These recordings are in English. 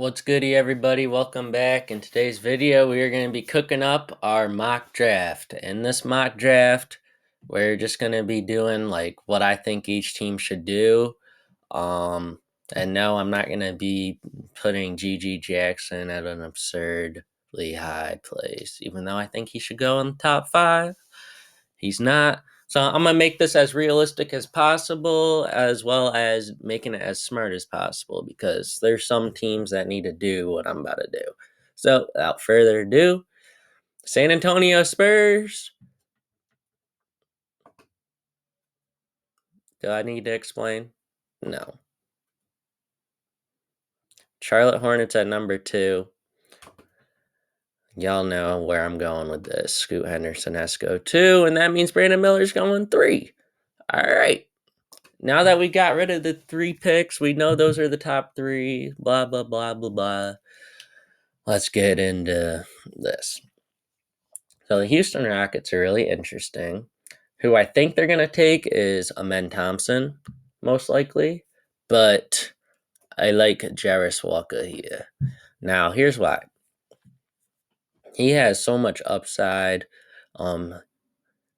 What's goody, everybody? Welcome back. In today's video, we are going to be cooking up our mock draft. In this mock draft, we're just going to be doing like what I think each team should do. Um, and no, I'm not going to be putting GG Jackson at an absurdly high place, even though I think he should go in the top five. He's not. So I'm gonna make this as realistic as possible, as well as making it as smart as possible, because there's some teams that need to do what I'm about to do. So without further ado, San Antonio Spurs. Do I need to explain? No. Charlotte Hornets at number 2. Y'all know where I'm going with this. Scoot Henderson has to go 2, and that means Brandon Miller's going 3. All right. Now that we got rid of the 3 picks, we know those are the top 3, blah, blah, blah, blah, blah. Let's get into this. So the Houston Rockets are really interesting. Who I think they're going to take is Amen Thompson, most likely. But I like Jarris Walker here. Now, here's why. He has so much upside.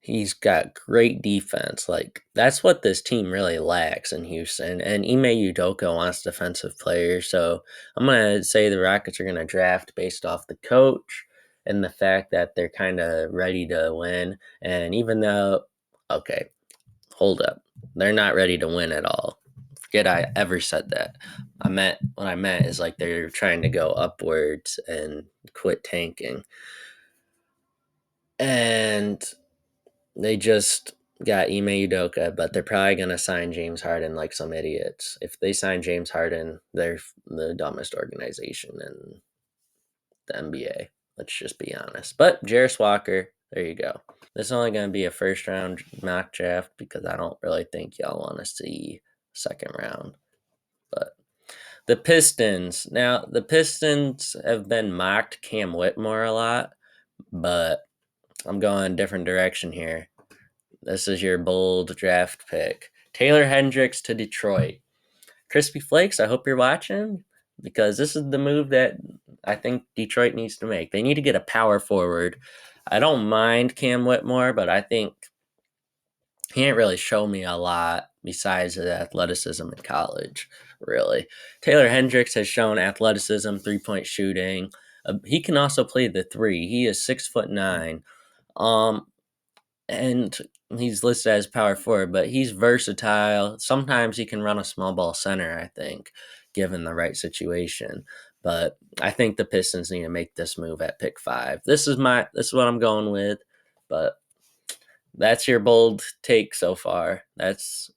He's got great defense. Like, that's what this team really lacks in Houston. And Ime Udoka wants defensive players. So I'm going to say the Rockets are going to draft based off the coach and the fact that they're kind of ready to win. And even though, okay, hold up. They're not ready to win at all. Forget I ever said that. What I meant is like they're trying to go upwards and quit tanking. And they just got Ime Udoka, but they're probably going to sign James Harden like some idiots. If they sign James Harden, they're the dumbest organization in the NBA. Let's just be honest. But Jarris Walker, there you go. This is only going to be a first round mock draft because I don't really think y'all want to see second round. But the Pistons. Now, the Pistons have been mocked Cam Whitmore a lot, but I'm going a different direction here. This is your bold draft pick. Taylor Hendricks to Detroit. Crispy Flakes, I hope you're watching because this is the move that I think Detroit needs to make. They need to get a power forward. I don't mind Cam Whitmore, but I think he didn't really show me a lot besides the athleticism in college, really. Taylor Hendricks has shown athleticism, three-point shooting. He can also play the 3. He is 6'9". And he's listed as power forward, but he's versatile. Sometimes he can run a small ball center, I think, given the right situation. But I think the Pistons need to make this move at pick 5. This is what I'm going with. But that's your bold take so far. That's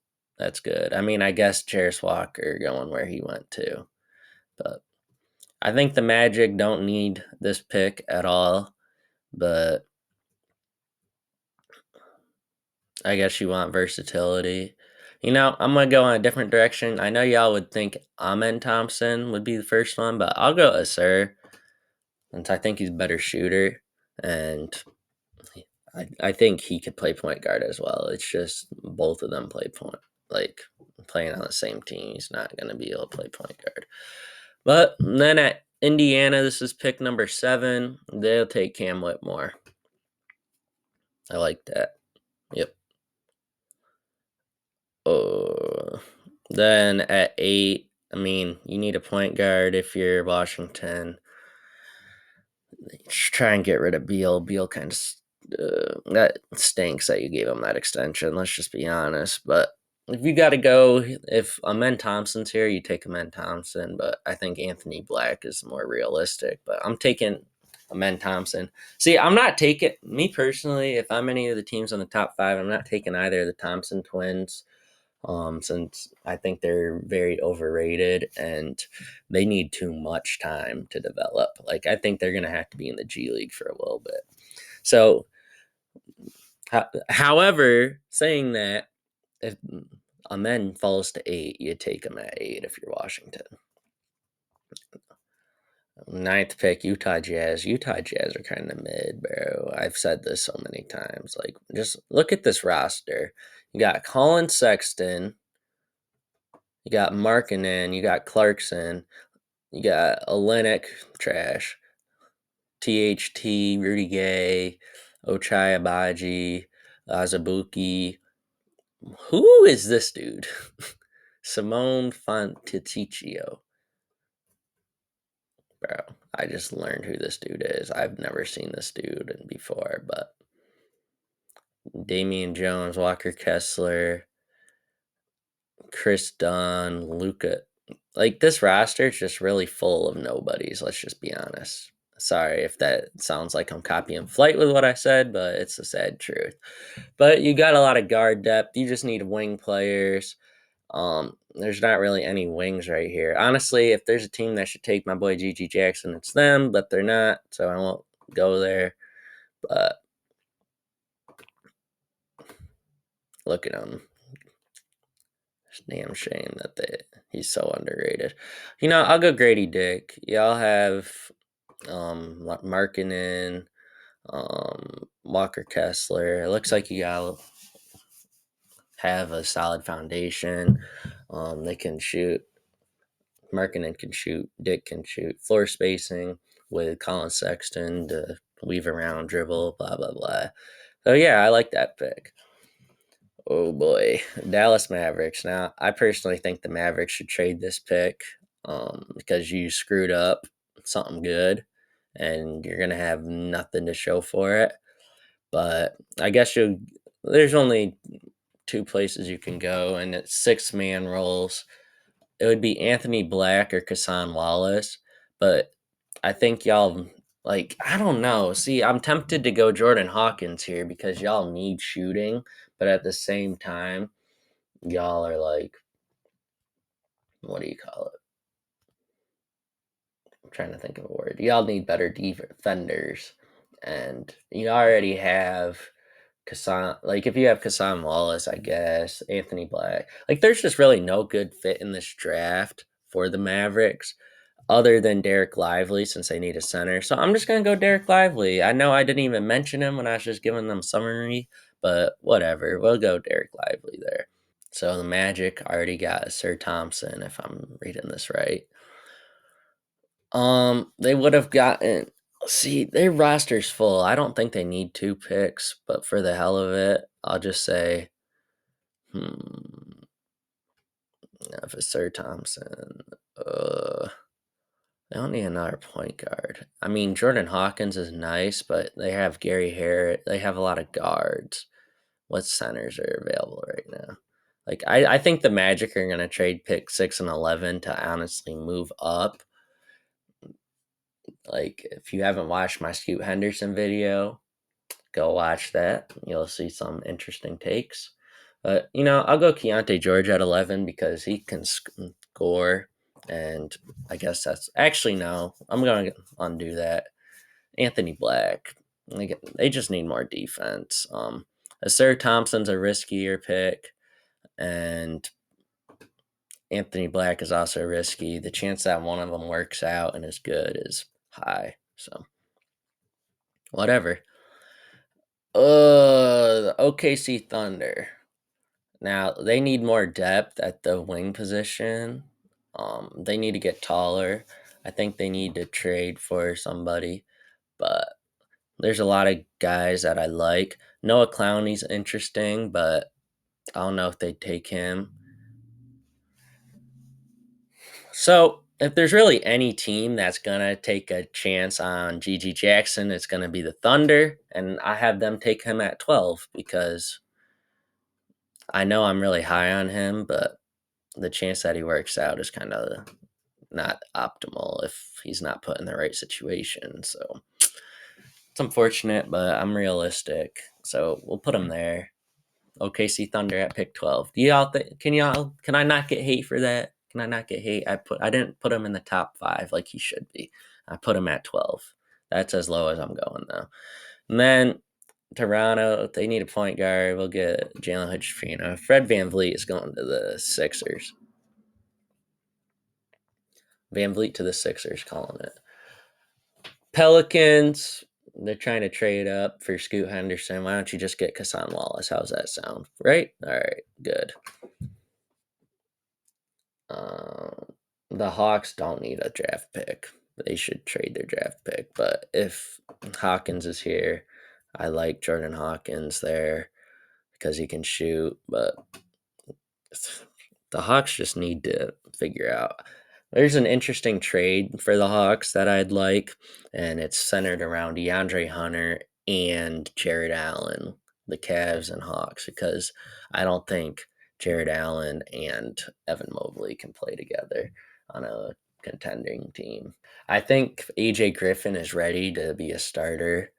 good. I mean, I guess Jarris Walker going where he went to. But I think the Magic don't need this pick at all. But I guess you want versatility. I'm going to go in a different direction. I know y'all would think Amen Thompson would be the first one, but I'll go Asur, since I think he's a better shooter. And I think he could play point guard as well. It's just both of them play point. Like, playing on the same team, he's not going to be able to play point guard. But then at Indiana, this is pick number 7. They'll take Cam Whitmore. I like that. Yep. Then at 8, I mean, you need a point guard if you're Washington. Try and get rid of Beal. Beal kind of that stinks that you gave him that extension. Let's just be honest. But if you got to go, if Amen Thompson's here, you take Amen Thompson. But I think Anthony Black is more realistic. But I'm taking Amen Thompson. See, I'm not taking, me personally, if I'm any of the teams on the top 5, I'm not taking either of the Thompson twins. Since I think they're very overrated and they need too much time to develop. Like, I think they're going to have to be in the G League for a little bit. So, however, saying that, if Amen falls to 8, you take him at 8 if you're Washington. 9th pick, Utah Jazz. Utah Jazz are kind of mid, bro. I've said this so many times. Like, just look at this roster. You got Colin Sexton. You got Markkanen, you got Clarkson. You got Olenek, trash. THT, Rudy Gay, Ochai Abaji, Azabuki. Who is this dude? Simone Fontecchio. Bro, I just learned who this dude is. I've never seen this dude before, but Damian Jones, Walker Kessler, Chris Dunn, Luca. Like, this roster is just really full of nobodies, let's just be honest. Sorry if that sounds like I'm copying flight with what I said, but it's the sad truth. But you got a lot of guard depth. You just need wing players. There's not really any wings right here. Honestly, if there's a team that should take my boy GG Jackson, it's them, but they're not, so I won't go there. But look at him. It's a damn shame that he's so underrated. I'll go Grady Dick. Y'all have Markkinen, Walker Kessler. It looks like you got have a solid foundation. They can shoot. Markkinen can shoot. Dick can shoot. Floor spacing with Colin Sexton to weave around, dribble, blah blah blah. So yeah, I like that pick. Oh boy, Dallas Mavericks. Now, I personally think the Mavericks should trade this pick because you screwed up something good, and you're gonna have nothing to show for it. But I guess there's only two places you can go, and it's 6-man roles. It would be Anthony Black or Kassan Wallace, but I think y'all I don't know. See, I'm tempted to go Jordan Hawkins here because y'all need shooting, but at the same time, y'all are what do you call it? I'm trying to think of a word. Y'all need better defenders, and you already have Kassan. Like, if you have Kassan Wallace, I guess Anthony Black. Like, there's just really no good fit in this draft for the Mavericks other than Derek Lively since they need a center. So I'm just gonna go Derek Lively. I know I didn't even mention him when I was just giving them summary, but whatever. We'll go Derek Lively there. So the Magic already got Sir Thompson, if I'm reading this right. They would have gotten. See, their roster's full. I don't think they need 2 picks, but for the hell of it, I'll just say, if it's Sir Thompson, they don't need another point guard. I mean, Jordan Hawkins is nice, but they have Gary Harris. They have a lot of guards. What centers are available right now? I think the Magic are going to trade pick 6 and 11 to honestly move up. Like, if you haven't watched my Scoot Henderson video, go watch that. You'll see some interesting takes. But, I'll go Keontae George at 11 because he can score. And I guess that's actually no. I'm going to undo that. Anthony Black. They just need more defense. Asir Thompson's a riskier pick, and Anthony Black is also risky. The chance that one of them works out and is good is high. So, whatever. The OKC Thunder. Now, they need more depth at the wing position. They need to get taller. I think they need to trade for somebody, but there's a lot of guys that I like. Noah Clowney's interesting, but I don't know if they'd take him. So, if there's really any team that's going to take a chance on GG Jackson, it's going to be the Thunder, and I have them take him at 12 because I know I'm really high on him, but the chance that he works out is kind of not optimal if he's not put in the right situation. So, it's unfortunate, but I'm realistic. So, we'll put him there. OKC Thunder at pick 12. Do y'all think can I not get hate for that? Can I not get hate? I didn't put him in the top 5 like he should be. I put him at 12. That's as low as I'm going though. And then Toronto, they need a point guard. We'll get Jalen Hood-Schifino. Fred VanVleet is going to the Sixers. VanVleet to the Sixers, calling it. Pelicans, they're trying to trade up for Scoot Henderson. Why don't you just get Kassan Wallace? How's that sound? Right? All right, good. The Hawks don't need a draft pick. They should trade their draft pick. But if Hawkins is here, I like Jordan Hawkins there because he can shoot. But the Hawks just need to figure out. There's an interesting trade for the Hawks that I'd like, and it's centered around DeAndre Hunter and Jared Allen, the Cavs and Hawks, because I don't think Jared Allen and Evan Mobley can play together on a contending team. I think AJ Griffin is ready to be a starter.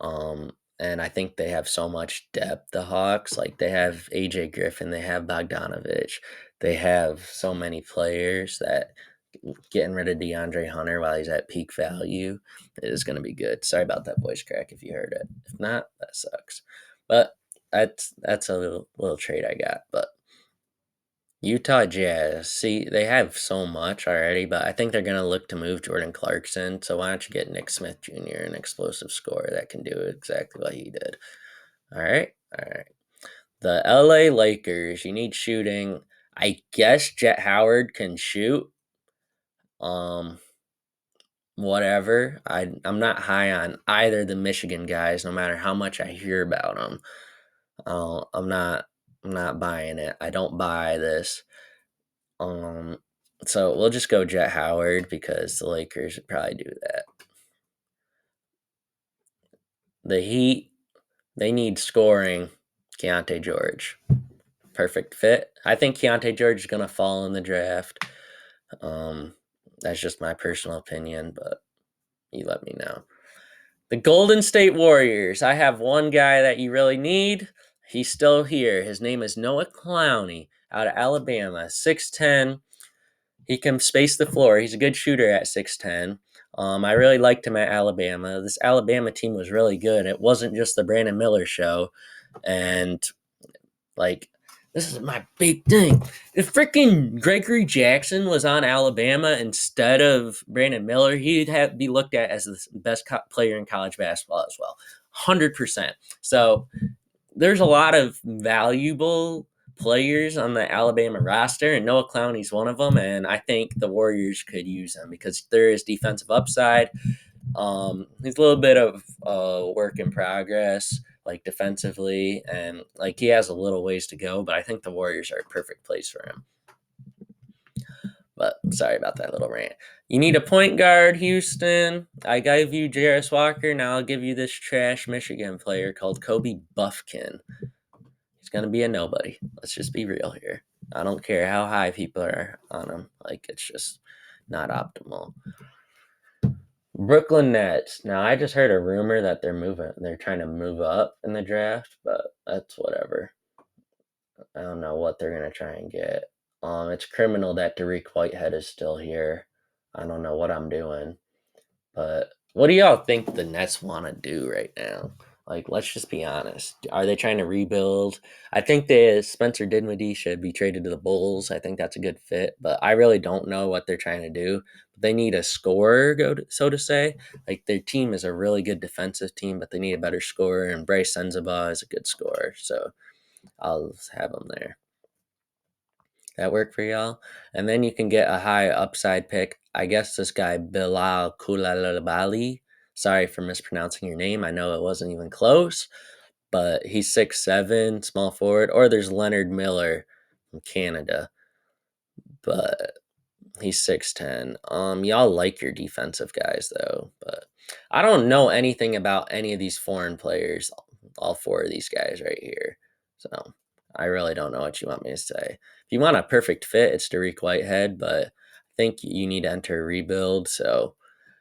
And I think they have so much depth, the Hawks. Like they have AJ Griffin, they have Bogdanovich, they have so many players that getting rid of DeAndre Hunter while he's at peak value is going to be good. Sorry about that voice crack if you heard it. If not, that sucks. But that's a little trade I got. But Utah Jazz, see, they have so much already, but I think they're going to look to move Jordan Clarkson. So why don't you get Nick Smith Jr., an explosive scorer that can do exactly what he did? All right. All right. The LA Lakers, you need shooting. I guess Jet Howard can shoot. Um, Whatever. I'm not high on either of the Michigan guys, no matter how much I hear about them. I'm not. I'm not buying it. I don't buy this. Um, so we'll just go Jet Howard because the Lakers would probably do that. The Heat, they need scoring. Keontae George, perfect fit. I think Keontae George is gonna fall in the draft. Um, that's just my personal opinion, but you let me know. The Golden State Warriors. I have one guy that you really need. He's still here. His name is Noah Clowney out of Alabama, 6'10". He can space the floor. He's a good shooter at 6'10". I really liked him at Alabama. This Alabama team was really good. It wasn't just the Brandon Miller show. And, like, this is my big thing. If freaking Gregory Jackson was on Alabama instead of Brandon Miller, he'd be looked at as the best player in college basketball as well. 100%. So there's a lot of valuable players on the Alabama roster, and Noah Clowney's one of them. And I think the Warriors could use him because there is defensive upside. He's a little bit of work in progress, like defensively, and like he has a little ways to go. But I think the Warriors are a perfect place for him. But sorry about that little rant. You need a point guard, Houston. I gave you Jarris Walker. Now I'll give you this trash Michigan player called Kobe Buffkin. He's gonna be a nobody. Let's just be real here. I don't care how high people are on him. Like it's just not optimal. Brooklyn Nets. Now I just heard a rumor that they're trying to move up in the draft, but that's whatever. I don't know what they're gonna try and get. It's criminal that Derek Whitehead is still here. I don't know what I'm doing. But what do y'all think the Nets want to do right now? Like, let's just be honest. Are they trying to rebuild? I think that Spencer Dinwiddie should be traded to the Bulls. I think that's a good fit, but I really don't know what they're trying to do. They need a scorer, so to say. Like, their team is a really good defensive team, but they need a better scorer, and Bryce Sensabaugh is a good scorer, so I'll have him there. That work for y'all? And then you can get a high upside pick. I guess this guy, Bilal Koulibaly. Sorry for mispronouncing your name. I know it wasn't even close, but he's 6'7", small forward. Or there's Leonard Miller from Canada, but he's 6'10". Y'all like your defensive guys though, but I don't know anything about any of these foreign players. All four of these guys right here, so I really don't know what you want me to say. If you want a perfect fit, it's Derek Whitehead, but I think you need to enter a rebuild. So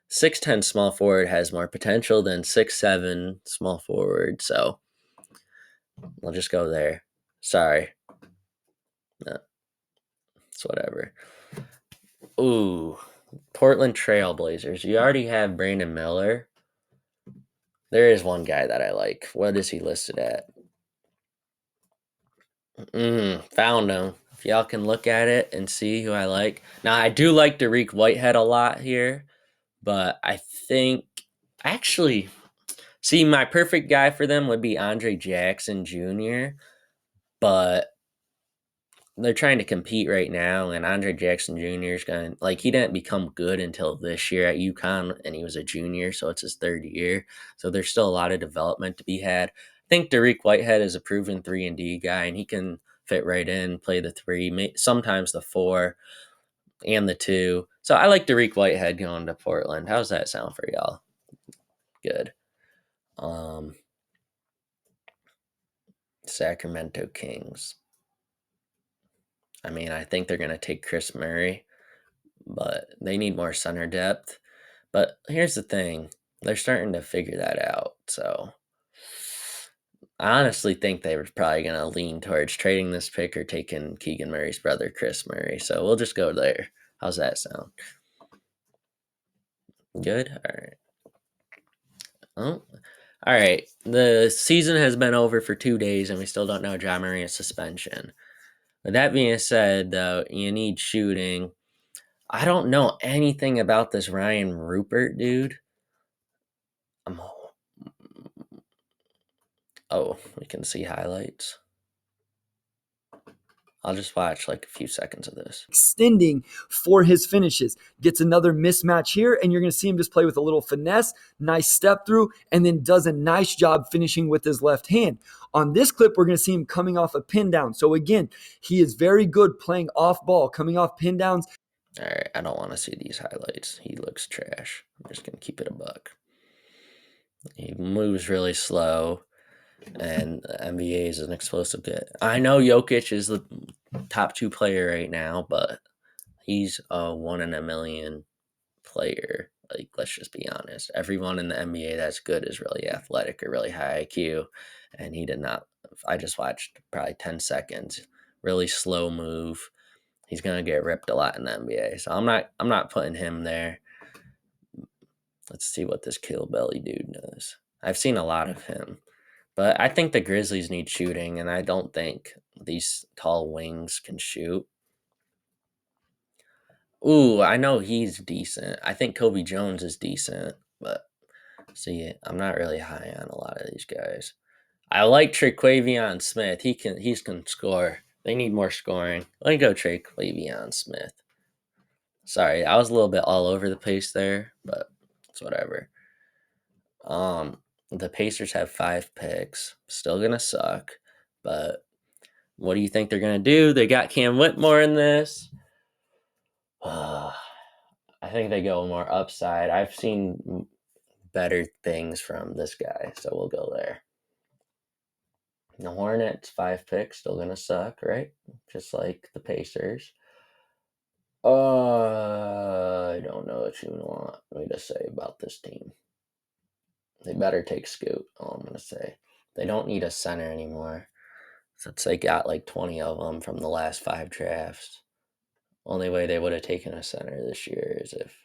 6'10" small forward has more potential than 6'7" small forward. So we'll just go there. Sorry, no, it's whatever. Ooh, Portland Trailblazers. You already have Brandon Miller. There is one guy that I like. What is he listed at? Found him. If y'all can look at it and see who I like. Now, I do like Derek Whitehead a lot here, but I think actually, see, my perfect guy for them would be Andre Jackson Jr., but they're trying to compete right now, and Andre Jackson Jr. is going to, like, he didn't become good until this year at UConn, and he was a junior, so it's his third year. So there's still a lot of development to be had. I think Dariq Whitehead is a proven 3-and-D guy, and he can fit right in, play the 3, sometimes the 4 and the 2. So I like Dariq Whitehead going to Portland. How's that sound for y'all? Good. Um, Sacramento Kings. I mean, I think they're going to take Chris Murray, but they need more center depth. But here's the thing, they're starting to figure that out. So I honestly think they were probably going to lean towards trading this pick or taking Keegan Murray's brother, Chris Murray. So we'll just go there. How's that sound? Good? All right. Oh, all right. The season has been over for 2 days, and we still don't know Ja Morant's suspension. With that being said, though, you need shooting. I don't know anything about this Ryan Rupert dude. I'm, oh, we can see highlights. I'll just watch like a few seconds of this. Extending for his finishes. Gets another mismatch here, and you're going to see him just play with a little finesse, nice step through, and then does a nice job finishing with his left hand. On this clip, we're going to see him coming off a pin down. So again, he is very good playing off ball, coming off pin downs. All right, I don't want to see these highlights. He looks trash. I'm just going to keep it a buck. He moves really slow, and the NBA is an explosive get. I know Jokic is the top 2 player right now, but he's a 1 in a million player. Like, let's just be honest. Everyone in the NBA that's good is really athletic or really high IQ, and he did not. I just watched probably 10 seconds. Really slow move. He's gonna get ripped a lot in the NBA, so I'm not putting him there. Let's see what this Kill Belly dude does. I've seen a lot of him, but I think the Grizzlies need shooting, and I don't think these tall wings can shoot. Ooh, I know he's decent. I think Kobe Jones is decent, but see, I'm not really high on a lot of these guys. I like Traquavion Smith. He can score. They need more scoring. Let me go Traquavion Smith. Sorry, I was a little bit all over the place there, but it's whatever. The Pacers have 5 picks. Still gonna suck, but what do you think they're gonna do? They got Cam Whitmore in this. I think they go more upside. I've seen better things from this guy, so we'll go there. The Hornets, 5 picks, still gonna suck, right? Just like the Pacers. I don't know what you want me to say about this team. They better take Scoot, all I'm gonna say. They don't need a center anymore, since they got like 20 of them from the last 5 drafts. Only way they would have taken a center this year is if,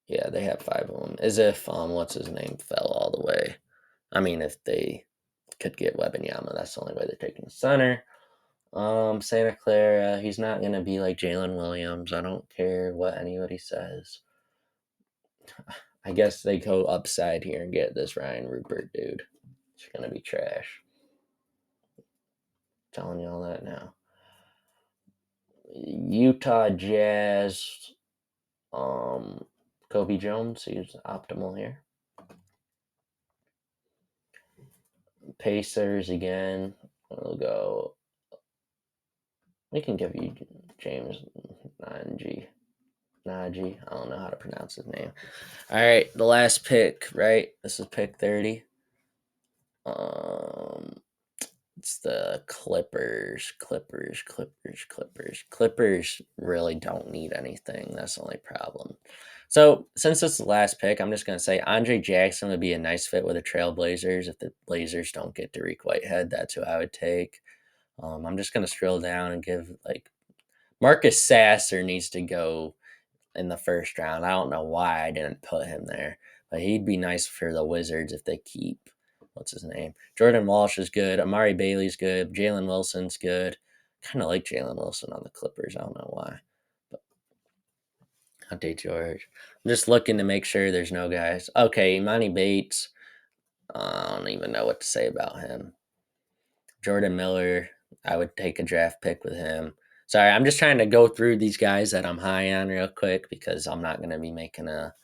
yeah, they have 5 of them. Is if what's his name fell all the way. I mean, if they could get Wembanyama, that's the only way they're taking a center. Santa Clara, he's not gonna be like Jalen Williams. I don't care what anybody says. I guess they go upside here and get this Ryan Rupert dude. It's gonna be trash. Telling you all that now. Utah Jazz. Kobe Jones, he's optimal here. Pacers again. We'll go. We can give you James Najee. Najee. I don't know how to pronounce his name. All right, the last pick, right? This is pick 30. It's the Clippers. Clippers really don't need anything. That's the only problem. So since it's the last pick, I'm just gonna say Andre Jackson would be a nice fit with the Trailblazers. If the Blazers don't get Dariq Whitehead, that's who I would take. I'm just gonna scroll down and give like Marcus Sasser needs to go in the first round. I don't know why I didn't put him there, but he'd be nice for the Wizards if they keep what's his name. Jordan Walsh is good. Amari Bailey's good. Jalen Wilson's good. Kind of like Jalen Wilson on the Clippers. I don't know why. But Dante George. I'm just looking to make sure there's no guys. Okay, Imani Bates. I don't even know what to say about him. Jordan Miller. I would take a draft pick with him. Sorry, I'm just trying to go through these guys that I'm high on real quick because I'm not going to be making a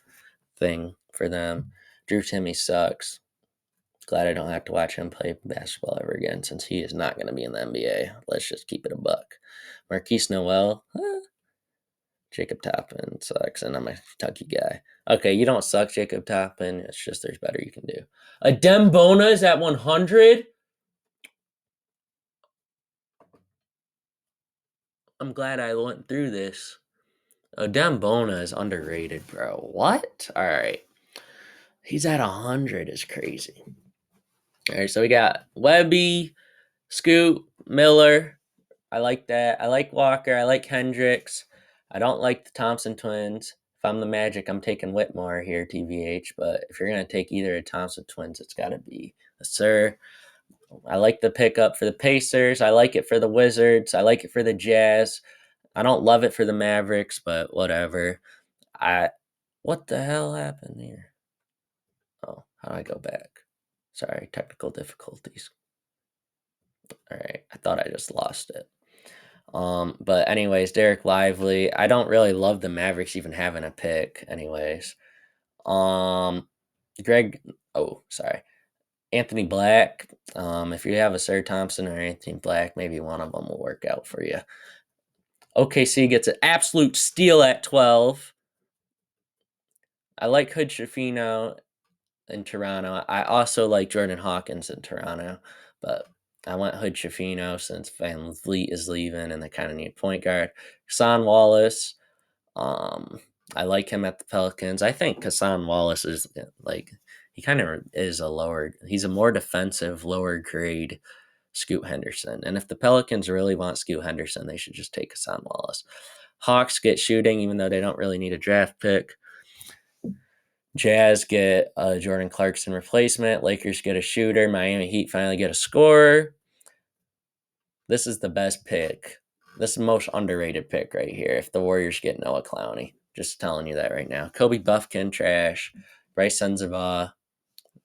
thing for them. Drew Timmy sucks. Glad I don't have to watch him play basketball ever again since he is not going to be in the NBA. Let's just keep it a buck. Marquise Noel, Jacob Toppin sucks, and I'm a Kentucky guy. Okay, you don't suck, Jacob Toppin. It's just there's better you can do. Adem Bona is at 100. I'm glad I went through this. Adem Bona is underrated, bro. What? All right. He's at 100 is crazy. All right, so we got Webby, Scoot, Miller. I like that. I like Walker. I like Hendricks. I don't like the Thompson twins. If I'm the Magic, I'm taking Whitmore here, TVH. But if you're going to take either of the Thompson twins, it's got to be a Sir. I like the pickup for the Pacers. I like it for the Wizards. I like it for the Jazz. I don't love it for the Mavericks, but whatever. I What the hell happened here? Oh, how do I go back? Sorry, technical difficulties. All right, I thought I just lost it. But anyways, Derek Lively. I don't really love the Mavericks even having a pick. Anyways, um, Greg. Oh, sorry, Anthony Black. If you have a Sir Thompson or Anthony Black, maybe one of them will work out for you. OKC gets an absolute steal at 12. I like Hood Shafino in Toronto. I also like Jordan Hawkins in Toronto, but I went Hood Shafino since Van Vliet is leaving and they kind of need a point guard. Son Wallace, um, I like him at the Pelicans. I think Hassan Wallace is like he kind of is he's a more defensive, lower grade Scoot Henderson. And if the Pelicans really want Scoot Henderson, they should just take Hassan Wallace. Hawks get shooting, even though they don't really need a draft pick. Jazz get a Jordan Clarkson replacement. Lakers get a shooter. Miami Heat finally get a scorer. This is the best pick. This is the most underrated pick right here. If the Warriors get Noah Clowney, just telling you that right now. Kobe Buffkin, trash. Bryce Senzava,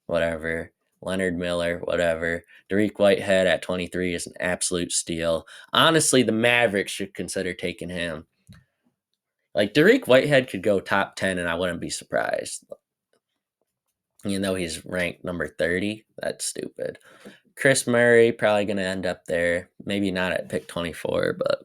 whatever. Leonard Miller, whatever. Dariq Whitehead at 23 is an absolute steal. Honestly, the Mavericks should consider taking him. Like, Dariq Whitehead could go top 10, and I wouldn't be surprised. Even though he's ranked number 30, that's stupid. Chris Murray probably going to end up there. Maybe not at pick 24, but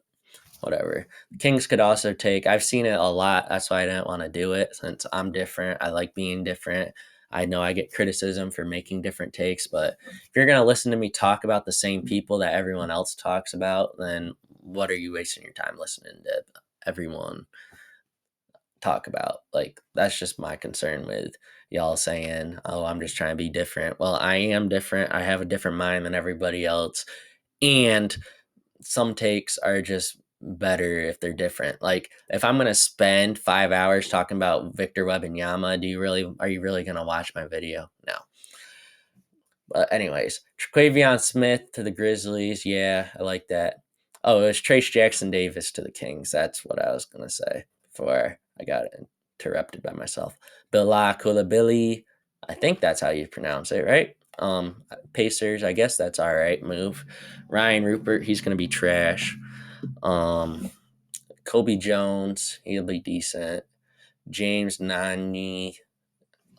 whatever. The Kings could also take. I've seen it a lot. That's why I didn't want to do it since I'm different. I like being different. I know I get criticism for making different takes, but if you're going to listen to me talk about the same people that everyone else talks about, then what are you wasting your time listening to everyone talk about? Like, that's just my concern with y'all saying, oh, I'm just trying to be different. Well, I am different. I have a different mind than everybody else. And some takes are just better if they're different. Like, if I'm going to spend 5 hours talking about Victor Wembanyama, are you really going to watch my video? No. But anyways, Traquavion Smith to the Grizzlies. Yeah, I like that. Oh, it was Trace Jackson Davis to the Kings. That's what I was going to say before I got interrupted by myself. Bilal Coulibaly. I think that's how you pronounce it, right? Pacers. I guess that's all right move. Ryan Rupert. He's going to be trash. Kobe Jones. He'll be decent. James Nani.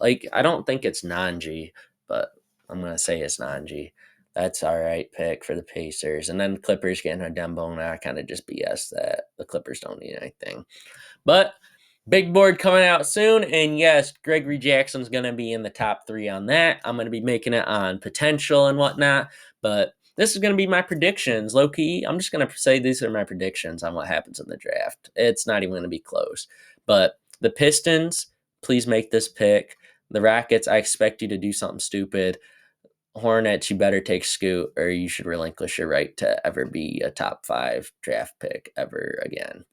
Like, I don't think it's Nanji, but I'm going to say it's Nanji. That's all right pick for the Pacers. And then the Clippers getting a Dembona. I kind of just BS that. The Clippers don't need anything. But big board coming out soon. And yes, Gregory Jackson's going to be in the top 3 on that. I'm going to be making it on potential and whatnot. But this is going to be my predictions. Low key, I'm just going to say these are my predictions on what happens in the draft. It's not even going to be close. But the Pistons, please make this pick. The Rockets, I expect you to do something stupid. Hornets, you better take Scoot or you should relinquish your right to ever be a top 5 draft pick ever again.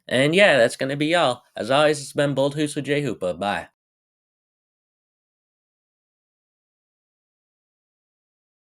And yeah, that's going to be all. As always, it's been Bold Hoops with J Hoopa. Bye.